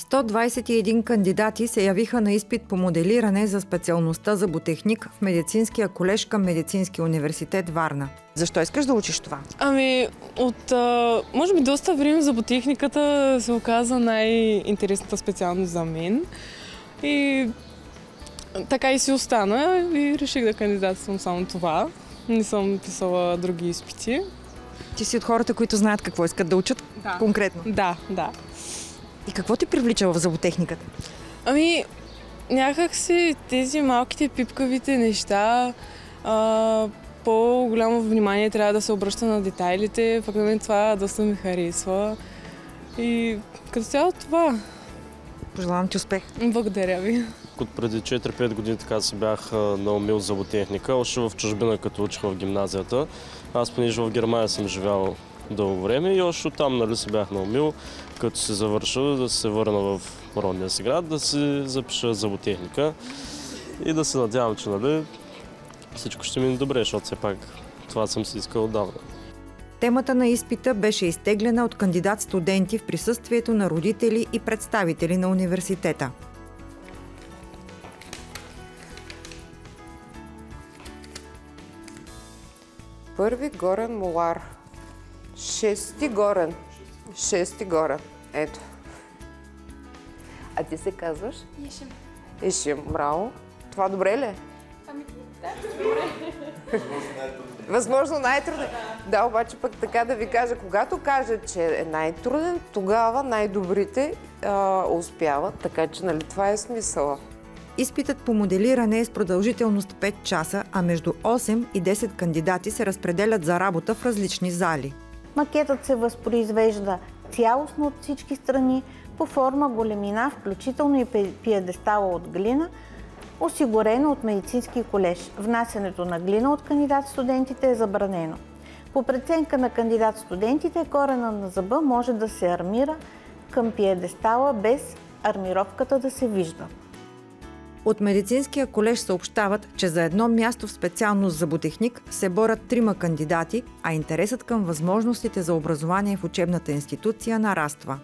121 кандидати се явиха на изпит по моделиране за специалността зъботехник в Медицинския колеж към Медицинския университет Варна. Защо искаш да учиш това? Може би доста време зъботехниката се оказа най-интересната специалност за мен. И така и си остана и реших да кандидатствам само това. Не съм писала други изпити. Ти си от хората, които знаят какво искат да учат конкретно? Да. И какво ти привлича в зъботехниката? Някак си тези малките пипкавите неща, по-голямо внимание трябва да се обръща на детайлите. Пък на мен това доста ми харесва. И като цяло това. Пожелавам ти успех. Благодаря ви. От преди 4-5 години така си бях наумил зъботехника, още в чужбина, като учих в гимназията. Аз, понеже в Германия съм живял дълго време и още оттам се бях наумил, като се завърша, да се върна в родния си град, да си запиша зъботехника и да се надявам, че всичко ще мине добре, защото все пак това съм си искал отдавна. Темата на изпита беше изтеглена от кандидат-студенти в присъствието на родители и представители на университета. Първи горен молар. Шести горен. Ето. А ти се казваш? Ешим. Ешим, браво. Това добре ли е? Добре. Възможно най-труден. Да, обаче пък така да ви кажа, когато кажа, че е най-труден, тогава най-добрите успяват, така че това е смисъла. Изпитът по моделиране е с продължителност 5 часа, а между 8 и 10 кандидати се разпределят за работа в различни зали. Макетът се възпроизвежда цялостно от всички страни, по форма, големина, включително и пиедестала от глина, осигурено от Медицински колеж. Внасянето на глина от кандидат-студентите е забранено. По преценка на кандидат-студентите, корена на зъба може да се армира към пиедестала без армировката да се вижда. От Медицинския колеж съобщават, че за едно място в специалност зъботехник се борят 3 кандидати, а интересът към възможностите за образование в учебната институция нараства.